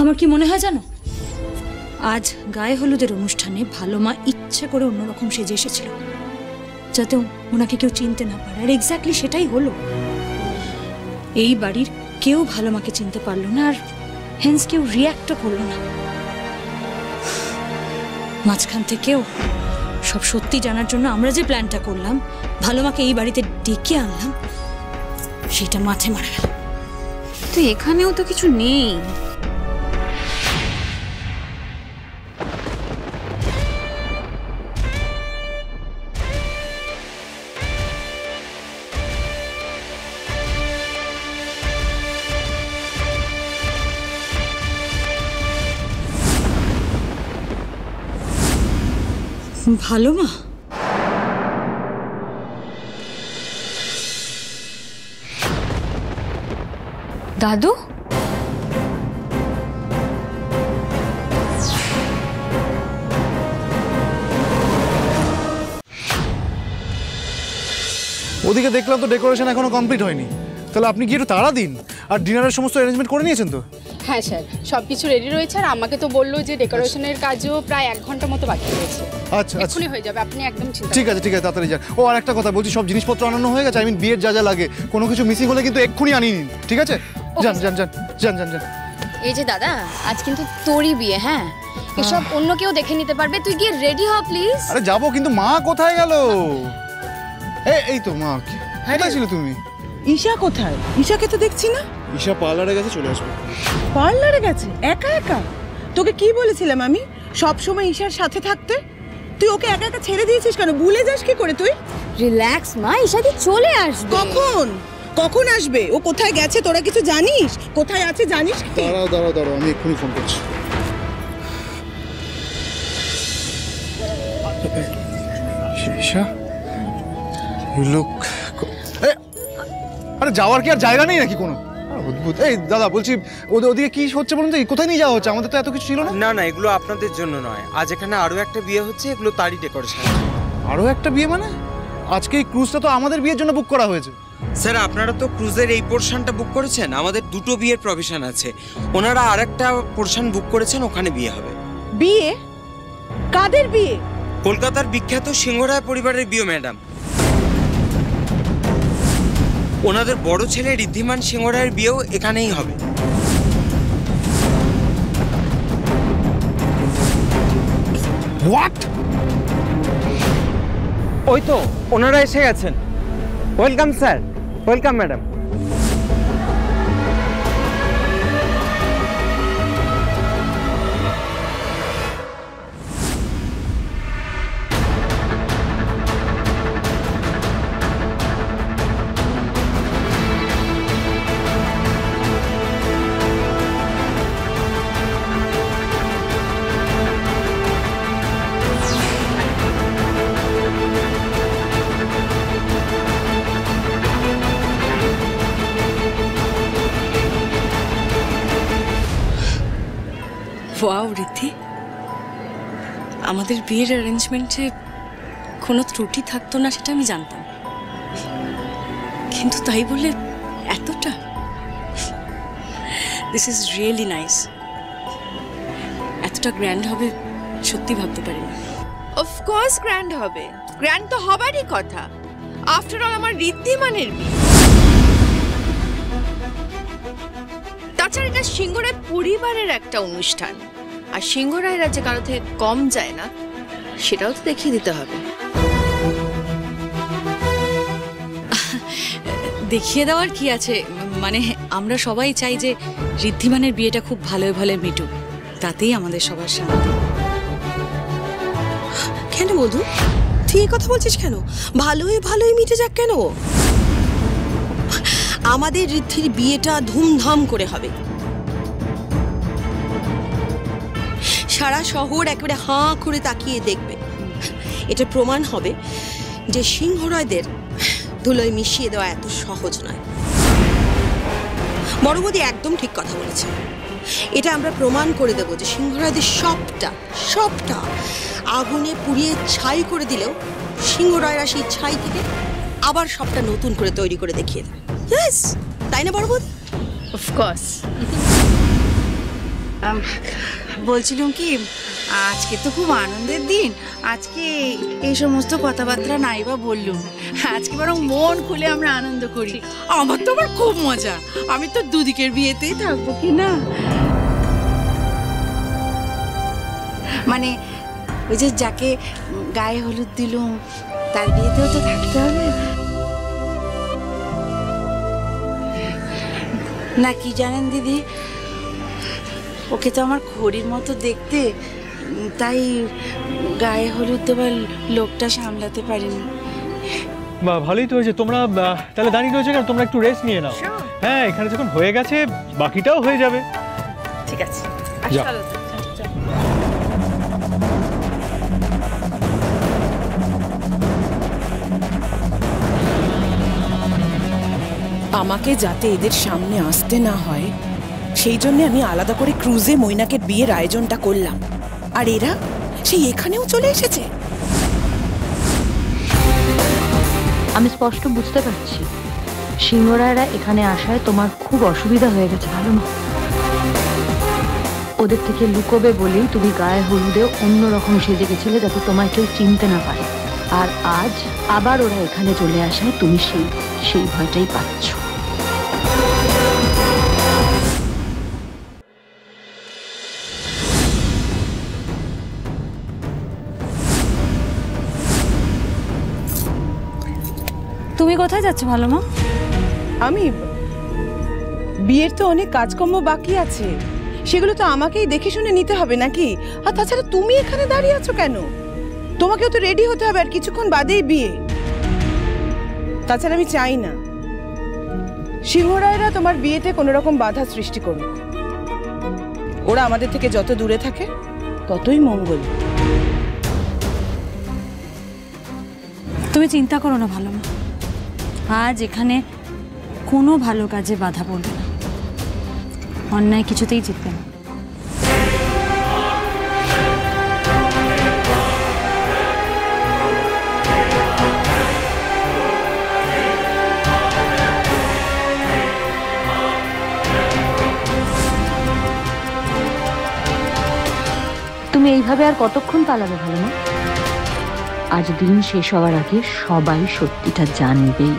আমার কি মনে হয় জানো, আজ গায়ে হলুদের অনুষ্ঠানে ভালো মা ইচ্ছে করে অন্যরকম সেজে এসেছিল, যাতে ওনাকে কেউ চিনতে না পারে। আর এক্স্যাক্টলি সেটাই হলো। এই বাড়ির কেউ ভালো মাকে চিনতে পারলো না, আর হেন্স কেউ রিয়াক্টও করলো না। মাঝখান থেকেও সব সত্যি জানার জন্য আমরা যে প্ল্যানটা করলাম, ভালো মাকে এই বাড়িতে ডেকে আনলাম, সেটা মাঠে মারা গেল। তো এখানেও তো কিছু নেই। ভালো মা? দাদু? ওদিকে দেখলাম তো ডেকোরেশন এখনো কমপ্লিট হয়নি, তাহলে আপনি কি একটু তাড়া দিন। আর ডিনারের সমস্ত অ্যারেঞ্জমেন্ট করে নিয়েছেন তো? হ্যাঁ স্যার, সব কিছু রেডি রয়েছে। আর আমাকে তো বললো যে ডেকোরেশনের কাজও প্রায় 1 ঘন্টা মতো বাকি রয়েছে। আচ্ছা আচ্ছা, এক্ষুনি হয়ে যাবে, আপনি একদম চিন্তা ঠিক আছে ঠিক আছে, তাড়াতাড়ি যান। ও আর একটা কথা বলছি, সব জিনিসপত্র আনানো হয়ে গেছে? বিয়ের যা যা লাগে, কোনো কিছু মিসিং হলে কিন্তু এক্ষুনি আনিয়ে নিন, ঠিক আছে? যান যান যান যান যান যান। এই যে দাদা, আজ কিন্তু তোরই বিয়ে, হ্যাঁ? এসব অন্য কেউ দেখে নিতে পারবে, তুই গিয়ে রেডি হ প্লিজ। আরে যাবো, কিন্তু মা কোথায় গেল? এই তো মা, কোথায় ছিল তুমি? ঈশা কোথায়? ঈশাকে তো দেখছি না। ঈশা পার্লারে গেছে, চলে আসবে। পার্লারে গেছে একা একা? তোকে কি বলেছিলাম আমি সব সময় ঈশার সাথে থাকতে? তুই ওকে একা একা ছেড়ে দিয়েছিস কেন? ভুলে যাস কি করে তুই? রিল্যাক্স মা, ঈশাদি চলে আসবে। কখন কখন আসবে? ও কোথায় গেছে তোরা কিছু জানিস? কোথায় আছে জানিস? দাঁড়াও দাঁড়াও দাঁড়াও, আমি এক্ষুনি ফোন করছি। ঈশা, লোক আরে যাওয়ার কি আর জায়গা নেই নাকি কোনো? অদ্ভুত। এই দাদা বলছি, ওদিকে কি হচ্ছে বলুন তো? কোথায় নিয়ে যাওয়া হচ্ছে? আমাদের তো এত কিছু ছিল না। না না, এগুলো আপনাদের জন্য নয়, আজ এখানে আরো একটা বিয়ে হচ্ছে, এগুলো তারই ডেকোরেশন। আরো একটা বিয়ে মানে? আজকে এই ক্রুজটা তো আমাদের বিয়ের জন্য বুক করা হয়েছে। স্যার, আপনারা তো ক্রুজের এই পোর্শনটা বুক করেছেন, আমাদের 2টো বিয়ের প্রভিশন আছে। ওনারা আরেকটা পোর্শন বুক করেছেন, ওখানে বিয়ে হবে। বিয়ে? কাদের বিয়ে? কলকাতার বিখ্যাত সিংহরায় পরিবারের বিয়ে ম্যাডাম। ওনাদের বড় ছেলে ঋদ্ধিমান সিংহরায়ের বিয়েও এখানেই হবে। হোয়াট? ওই তো ওনারা এসে গেছেন। Welcome sir, welcome madam. Wow Riddhi, আমাদের বিয়ের অ্যারেঞ্জমেন্টে কোনো ত্রুটি থাকতো না সেটা আমি জানতাম, কিন্তু তাই বলে এতটা? This is really nice. এতটা গ্র্যান্ড হবে সত্যি ভাবতে পারিনি। অফকোর্স গ্র্যান্ড হবে, গ্র্যান্ড তো হবারই কথা। আফটার অল আমার ঋদ্ধিমানের বিয়ে। তাছাড়া এটা সিংহরায় পরিবারের একটা অনুষ্ঠান, আর সিংহরায়রা যে কারো থেকে কম যায় না সেটাও তো দেখিয়ে দিতে হবে। দেখিয়ে দেওয়ার কি আছে, মানে আমরা সবাই চাই যে ঋদ্ধিমানের বিয়েটা খুব ভালো ভালো মিটুক, তাতেই আমাদের সবার শান্তি। কেন মধু, তুই এই কথা বলছিস কেন? ভালোই ভালোই মিটে যাক কেন? আমাদের ঋদ্ধির বিয়েটা ধুমধাম করে হবে। সারা শহর একেবারে হাঁ করে তাকিয়ে দেখবে। এটা প্রমাণ হবে যে সিংহরায়দের ধুলোয় মিশিয়ে দেওয়া এত সহজ নয়। বড় বৌদি একদম ঠিক কথা বলেছে। এটা আমরা প্রমাণ করে দেব যে সিংহরায়দের সবটা সবটা আগুনে পুড়িয়ে ছাই করে দিলেও সিংহরায়রা সেই ছাই থেকে আবার সবটা নতুন করে তৈরি করে দেখিয়ে দেবে। ইয়েস, তাই না বড় বৌদি? অফকোর্স। বলছিলাম কি, আজকে তো খুব আনন্দের দিন। আজকে এই সমস্ত কথাবার্তা নাইবা বললুম, আজকে বরং মন খুলে আমরা আনন্দ করি। আমার তো আবার খুব মজা, আমি তো দুদিকের বিয়েতেই থাকবো কি না। মানে ওই যে যাকে গায়ে হলুদ দিলুম তার বিয়েতেও তো থাকতে হবে না, কি জানেন দিদি, ওকে তো আমার খড়ির মতো দেখতে, তাই গায়ে হলুদ দেবার লোকটা সামলাতে পারিনি। বা ভালোই তো হয়েছে, তোমরা তাহলে দাঁড়িয়ে রয়েছে কেন? তোমরা একটু রেস্ট নিয়ে নাও। হ্যাঁ, এখানে যখন হয়ে গেছে বাকিটাও হয়ে যাবে। ঠিক আছে, যাও। আমাকে যাতে এদের সামনে আসতে না হয় সেই জন্য আমি আলাদা করে ক্রুজে মৈনাকের বিয়ের আয়োজনটা করলাম, আর এরা সেই এখানেও চলে এসেছে। আমি স্পষ্ট বুঝতে পারছি সিংহরায়রা এখানে আসায় তোমার খুব অসুবিধা হয়ে গেছে, ভালো না? ওদের থেকে লুকোবে বলেই তুমি গায়ে হলুদে অন্যরকম সেজে গেছিলে যাতে তোমায় কেউ চিনতে না পারে, আর আজ আবার ওরা এখানে চলে আসায় তুমি সেই ভয়টাই পাচ্ছ। তুমি কোথায় যাচ্ছ ভালো মা? আমি বিয়ের তো অনেক কাজকর্ম বাকি আছে, সেগুলো তো আমাকেই দেখে শুনে নিতে হবে নাকি? আর তাছাড়া তুমি এখানে দাঁড়িয়ে আছো কেন? তোমাকেও তো রেডি হতে হবে, আর কিছুক্ষণ বাদেই বিয়ে। তাছাড়া আমি চাই না সিংহরায়রা তোমার বিয়েতে কোনো রকম বাধা সৃষ্টি করুক। ওরা আমাদের থেকে যত দূরে থাকে ততই মঙ্গল। তুমি চিন্তা করো না ভালো মা, আজ এখানে কোনো ভালো কাজে বাধা পড়বে না, অন্যায় কিছুতেই জিতবে না। তুমি এইভাবে আর কতক্ষণ পালাবে ভালো না? আজ দিন শেষ হওয়ার আগে সবাই সত্যিটা জানবেই।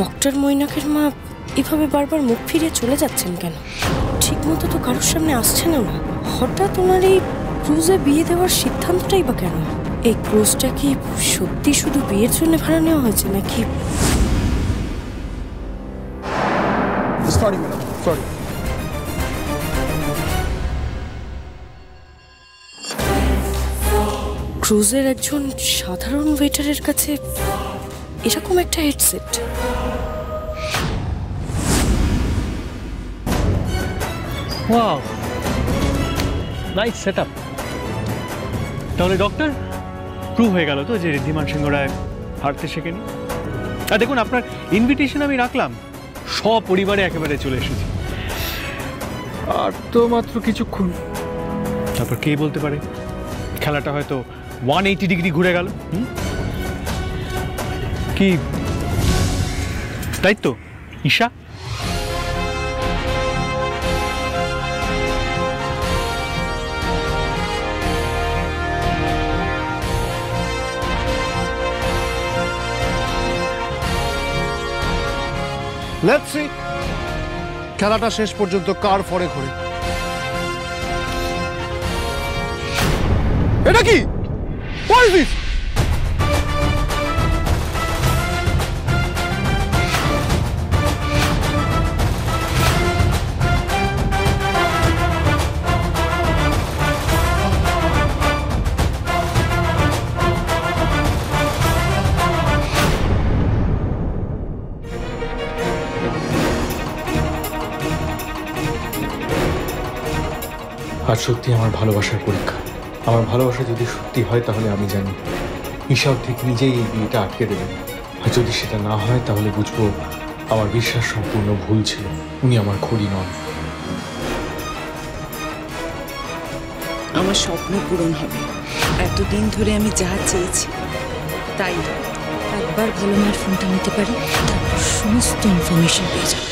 ডক্টর মৈনাকের মা এভাবে বারবার মুখ ফিরিয়ে চলে যাচ্ছেন কেন? ঠিক মতো তো কারোর সামনে আসছেন না। হঠাৎ ওনার এই ক্রুজে বিয়ে দেওয়ার সিদ্ধান্তটাই বা কেন? এই ক্রুজটা কি সত্যি শুধু বিয়ের জন্য ভাড়া নেওয়া হয়েছে নাকি? Sorry madam, sorry. ক্রুজের একজন সাধারণ ওয়েটারের কাছে এরকম একটা হেডসেট? Wow, nice setup. তাহলে ডক্টর, প্রুভ হয়ে গেল তো যে ঋদ্ধিমান সিংহ রায় হারতে শেখেনি। আর দেখুন, আপনার ইনভিটেশন আমি রাখলাম, সপরিবারে একেবারে চলে এসেছি। আর তো মাত্র কিছুক্ষণ, তারপর কে বলতে পারে খেলাটা হয়তো 180 ডিগ্রি ঘুরে গেল। কি তাই তো ঈশা? লেটস সি খেলাটা শেষ পর্যন্ত কার ফরে ঘোরে। এটা কি? What is this? আজ সত্যি আমার ভালোবাসার পরীক্ষা। আমার ভালোবাসা যদি সত্যি হয় তাহলে আমি জানি ঈশাও ঠিক নিজেই এই বিয়েটা আটকে দেবেন। আর যদি সেটা না হয় তাহলে বুঝবো আমার বিশ্বাস সম্পূর্ণ ভুল ছিল, উনি আমার খড়ি নন। আমার স্বপ্ন পূরণ হবে, এতদিন ধরে আমি যা চেয়েছি তাই হবে। একবার ভালো মায়ের ফোনটা নিতে পারি তারপর সমস্ত ইনফরমেশন পেয়ে যাবো।